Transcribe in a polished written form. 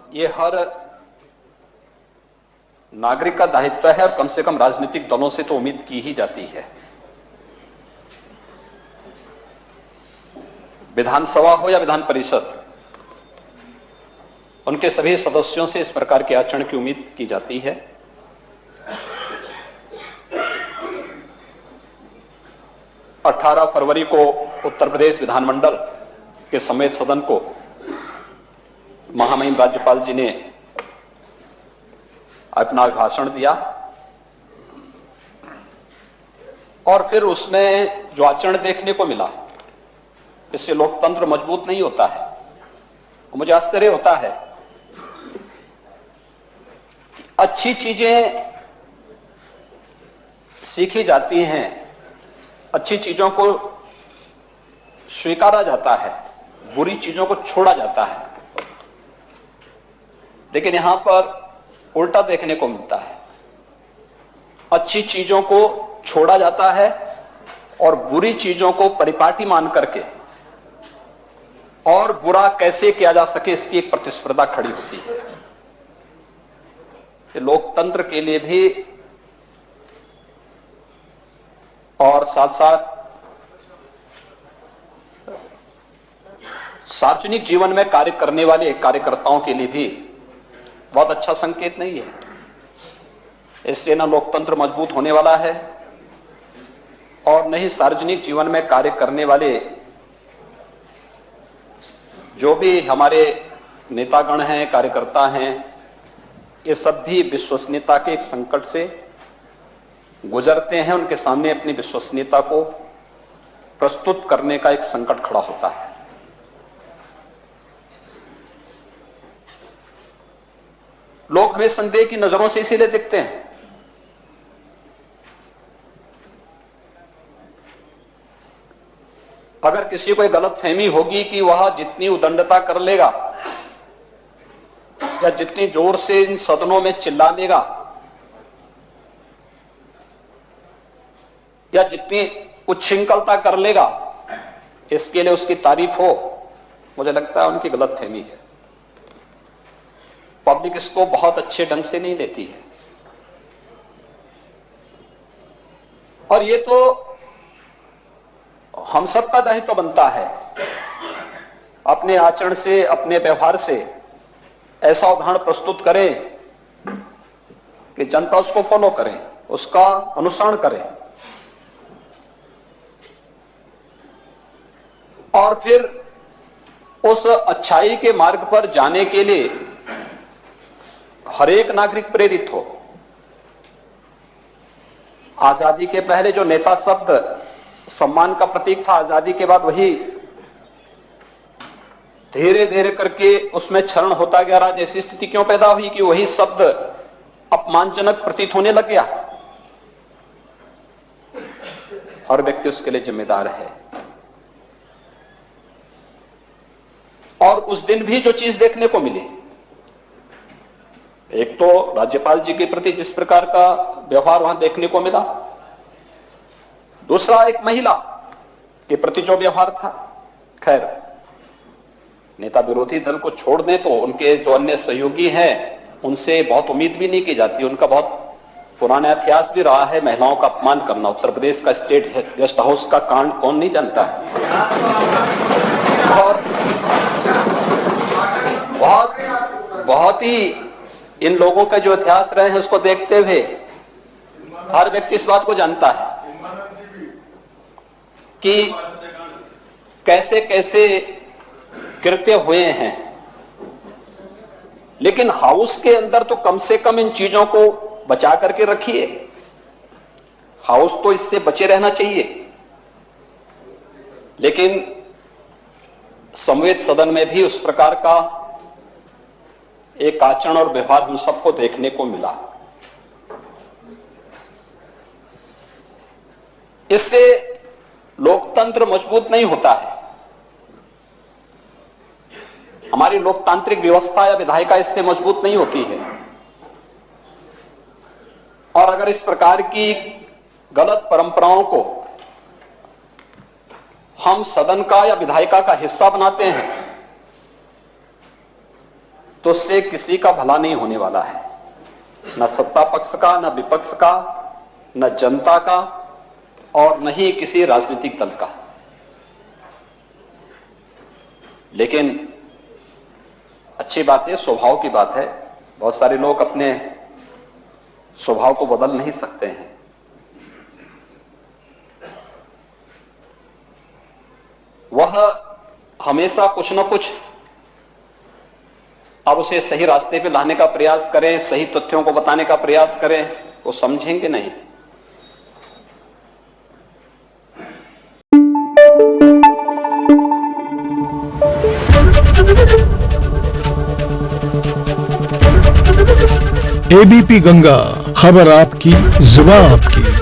ये हर नागरिक का दायित्व है और कम से कम राजनीतिक दलों से तो उम्मीद की ही जाती है। विधानसभा हो या विधान परिषद, उनके सभी सदस्यों से इस प्रकार के आचरण की उम्मीद की जाती है। अठारह फरवरी को उत्तर प्रदेश विधानमंडल के समेत सदन को महामहिम राज्यपाल जी ने अपना अभिभाषण दिया और फिर उसमें जो आचरण देखने को मिला, इससे लोकतंत्र मजबूत नहीं होता है। मुझे आश्चर्य होता है कि अच्छी चीजें सीखी जाती हैं, अच्छी चीजों को स्वीकारा जाता है, बुरी चीजों को छोड़ा जाता है, लेकिन यहां पर उल्टा देखने को मिलता है। अच्छी चीजों को छोड़ा जाता है और बुरी चीजों को परिपाटी मान करके और बुरा कैसे किया जा सके इसकी एक प्रतिस्पर्धा खड़ी होती है। ये लोकतंत्र के लिए भी और साथ साथ सार्वजनिक जीवन में कार्य करने वाले कार्यकर्ताओं के लिए भी बहुत अच्छा संकेत नहीं है। इससे न लोकतंत्र मजबूत होने वाला है और न ही सार्वजनिक जीवन में कार्य करने वाले जो भी हमारे नेतागण हैं, कार्यकर्ता हैं, ये सब भी विश्वसनीयता के एक संकट से गुजरते हैं। उनके सामने अपनी विश्वसनीयता को प्रस्तुत करने का एक संकट खड़ा होता है। लोग हमें संदेह की नजरों से इसीलिए देखते हैं अगर किसी को गलतफहमी होगी कि वह जितनी उदंडता कर लेगा या जितनी जोर से इन सदनों में चिल्ला लेगा या जितनी उच्छृंखलता कर लेगा, इसके लिए उसकी तारीफ हो, मुझे लगता है उनकी गलतफहमी है। पब्लिक इसको बहुत अच्छे ढंग से नहीं लेती है और ये तो हम सबका दायित्व बनता है अपने आचरण से, अपने व्यवहार से ऐसा उदाहरण प्रस्तुत करें कि जनता उसको फॉलो करे, उसका अनुसरण करे और फिर उस अच्छाई के मार्ग पर जाने के लिए हर एक नागरिक प्रेरित हो। आजादी के पहले जो नेता शब्द सम्मान का प्रतीक था, आजादी के बाद वही धीरे धीरे करके उसमें क्षरण होता गया। आज ऐसी स्थिति क्यों पैदा हुई कि वही शब्द अपमानजनक प्रतीत होने लग गया? हर व्यक्ति उसके लिए जिम्मेदार है और उस दिन भी जो चीज देखने को मिली, एक तो राज्यपाल जी के प्रति जिस प्रकार का व्यवहार वहां देखने को मिला, दूसरा एक महिला के प्रति जो व्यवहार था। खैर, नेता विरोधी दल को छोड़ दें तो उनके जो अन्य सहयोगी हैं उनसे बहुत उम्मीद भी नहीं की जाती। उनका बहुत पुराना इतिहास भी रहा है महलाओं का अपमान करना। उत्तर प्रदेश का स्टेट गेस्ट हाउस का कांड कौन नहीं जानता है। और बहुत ही इन लोगों का जो इतिहास रहे हैं उसको देखते हुए हर व्यक्ति इस बात को जानता है कि कैसे कैसे कृत्य हुए हैं, लेकिन हाउस के अंदर तो कम से कम इन चीजों को बचा करके रखिए। हाउस तो इससे बचे रहना चाहिए, लेकिन संवेद सदन में भी उस प्रकार का एक आचरण और व्यवहार हम सबको देखने को मिला। इससे लोकतंत्र मजबूत नहीं होता है। हमारी लोकतांत्रिक व्यवस्था या विधायिका इससे मजबूत नहीं होती है। और अगर इस प्रकार की गलत परंपराओं को हम सदन का या विधायिका का हिस्सा बनाते हैं तो उससे किसी का भला नहीं होने वाला है, न सत्ता पक्ष का, न विपक्ष का, न जनता का, और न ही किसी राजनीतिक दल का। लेकिन अच्छी बात है, स्वभाव की बात है, बहुत सारे लोग अपने स्वभाव को बदल नहीं सकते हैं। वह हमेशा कुछ न कुछ अब उसे सही रास्ते पे लाने का प्रयास करें, सही तथ्यों को बताने का प्रयास करें, वो समझेंगे नहीं। एबीपी गंगा, खबर आपकी, जुबान आपकी।